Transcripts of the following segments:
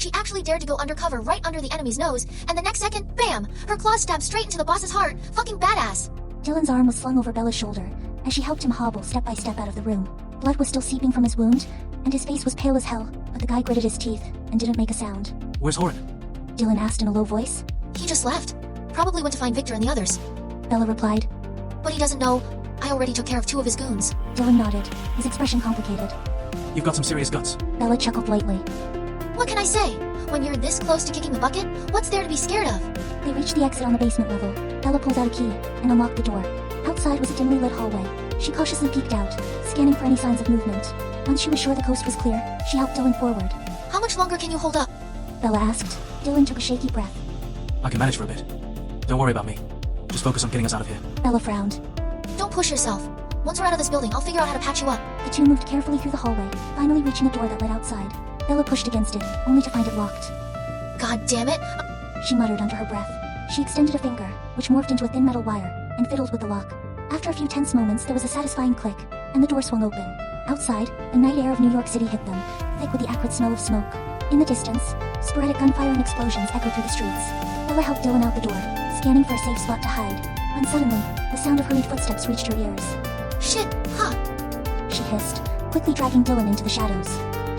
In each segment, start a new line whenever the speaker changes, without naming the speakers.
She actually dared to go undercover right under the enemy's nose, and the next second, bam! Her claws stabbed straight into the boss's heart. Fucking badass.
Dylan's arm was slung over Bella's shoulder as she helped him hobble step by step out of the room. Blood was still seeping from his wound, and his face was pale as hell, but the guy gritted his teeth and didn't make a sound.
Where's Horan?
Dylan asked in a low voice.
He just left. Probably went to find Victor and the others.
Bella replied.
But he doesn't know. I already took care of 2 of his goons.
Dylan nodded, his expression complicated.
You've got some serious guts.
Bella chuckled lightly.
What can I say? When you're this close to kicking the bucket, what's there to be scared of?
They reached the exit on the basement level. Bella pulled out a key and unlocked the door. Outside was a dimly lit hallway. She cautiously peeked out, scanning for any signs of movement. Once she was sure the coast was clear, she helped Dylan forward.
How much longer can you hold up?
Bella asked. Dylan took a shaky breath.
I can manage for a bit. Don't worry about me. Just focus on getting us out of here.
Bella frowned.
Don't push yourself. Once we're out of this building, I'll figure out how to patch you up.
The two moved carefully through the hallway, finally reaching a door that led outside. Bella pushed against it, only to find it locked.
God damn it.
She muttered under her breath. She extended a finger, which morphed into a thin metal wire, and fiddled with the lock. After a few tense moments, there was a satisfying click, and the door swung open. Outside, the night air of New York City hit them, thick with the acrid smell of smoke. In the distance, sporadic gunfire and explosions echoed through the streets. Bella helped Dylan out the door, scanning for a safe spot to hide, when suddenly, the sound of hurried footsteps reached her ears.
Shit, huh?
She hissed, quickly dragging Dylan into the shadows.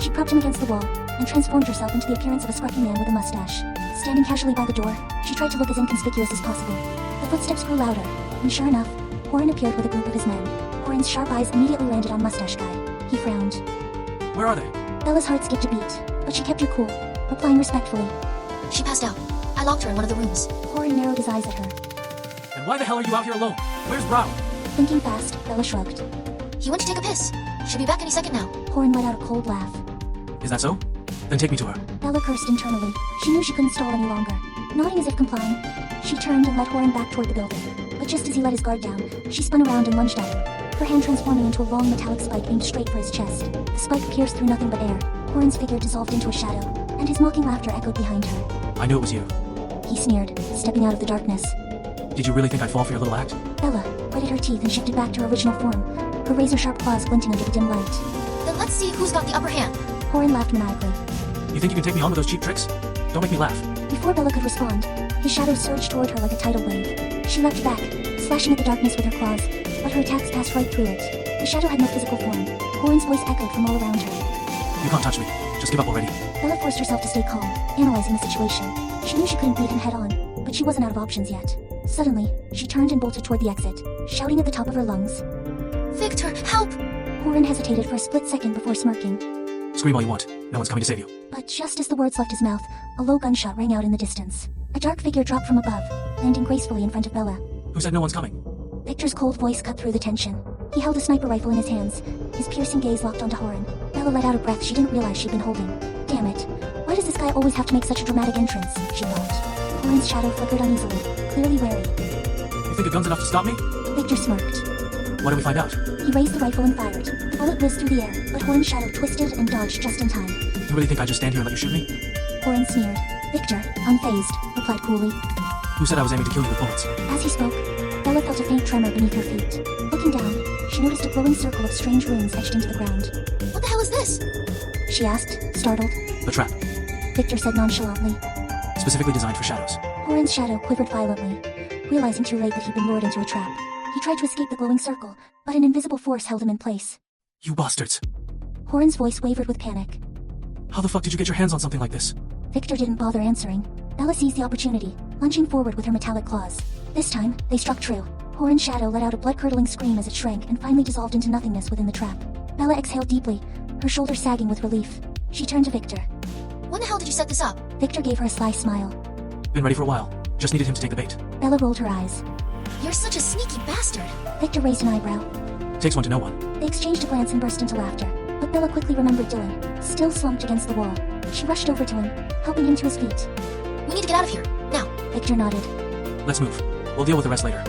She propped him against the wall, and transformed herself into the appearance of a scruffy man with a mustache. Standing casually by the door, she tried to look as inconspicuous as possible. The footsteps grew louder, and sure enough, Horan appeared with a group of his men. Horan's sharp eyes immediately landed on Mustache Guy. He frowned.
Where are they?
Bella's heart skipped a beat, but she kept her cool, replying respectfully.
She passed out. I locked her in one of the rooms.
Horan narrowed his eyes at her.
And why the hell are you out here alone? Where's Brown?
Thinking fast, Bella shrugged.
He went to take a piss. Should be back any second now.
Horan let out a cold laugh.
Is that so? Then take me to her.
Bella cursed internally. She knew she couldn't stall any longer. Nodding as if complying, she turned and led Horan back toward the building. But just as he let his guard down, she spun around and lunged at him, her hand transforming into a long metallic spike aimed straight for his chest. The spike pierced through nothing but air. Horan's figure dissolved into a shadow, and his mocking laughter echoed behind her.
I knew it was you.
He sneered, stepping out of the darkness.
Did you really think I'd fall for your little act?
Bella gritted her teeth and shifted back to her original form, her razor-sharp claws glinting under the dim light.
Then let's see who's got the upper hand.
Horan laughed maniacally.
You think you can take me on with those cheap tricks? Don't make me laugh.
Before Bella could respond, his shadow surged toward her like a tidal wave. She leapt back, slashing at the darkness with her claws, but her attacks passed right through it. The shadow had no physical form. Horan's voice echoed from all around her.
You can't touch me. Just give up already.
Bella forced herself to stay calm, analyzing the situation. She knew she couldn't beat him head-on, but she wasn't out of options yet. Suddenly, she turned and bolted toward the exit, shouting at the top of her lungs.
Victor, help!
Horan hesitated for a split second before smirking.
Scream all you want. No one's coming to save you.
But just as the words left his mouth, a low gunshot rang out in the distance. A dark figure dropped from above, landing gracefully in front of Bella.
Who said no one's coming?
Victor's cold voice cut through the tension. He held a sniper rifle in his hands, his piercing gaze locked onto Horan. Bella let out a breath she didn't realize she'd been holding. Damn it. Why does this guy always have to make such a dramatic entrance? She thought. Horan's shadow flickered uneasily, clearly wary.
You think a gun's enough to stop me?
Victor smirked.
Why don't we find out?
He raised the rifle and fired. The bullet whizzed through the air, but Horan's shadow twisted and dodged just in time.
You really think I'd just stand here and let you shoot me?
Horan sneered. Victor, unfazed, replied coolly.
Who said I was aiming to kill you with bullets?
As he spoke, Bella felt a faint tremor beneath her feet. Looking down, she noticed a glowing circle of strange runes etched into the ground.
What the hell is this?
She asked, startled.
A trap.
Victor said nonchalantly.
Specifically designed for shadows.
Horan's shadow quivered violently, realizing too late that he'd been lured into a trap. He tried to escape the glowing circle, but an invisible force held him in place.
You bastards.
Horan's voice wavered with panic.
How the fuck did you get your hands on something like this?
Victor didn't bother answering. Bella seized the opportunity, lunging forward with her metallic claws. This time, they struck true. Horan's shadow let out a blood-curdling scream as it shrank and finally dissolved into nothingness within the trap. Bella exhaled deeply, her shoulders sagging with relief. She turned to Victor.
When the hell did you set this up?
Victor gave her a sly smile.
Been ready for a while. Just needed him to take the bait.
Bella rolled her eyes.
You're such a sneaky bastard.
Victor raised an eyebrow.
Takes one to know one.
They exchanged a glance and burst into laughter. But Bella quickly remembered Dylan, still slumped against the wall. She rushed over to him, helping him to his feet.
We need to get out of here, now.
Victor nodded.
Let's move. We'll deal with the rest later.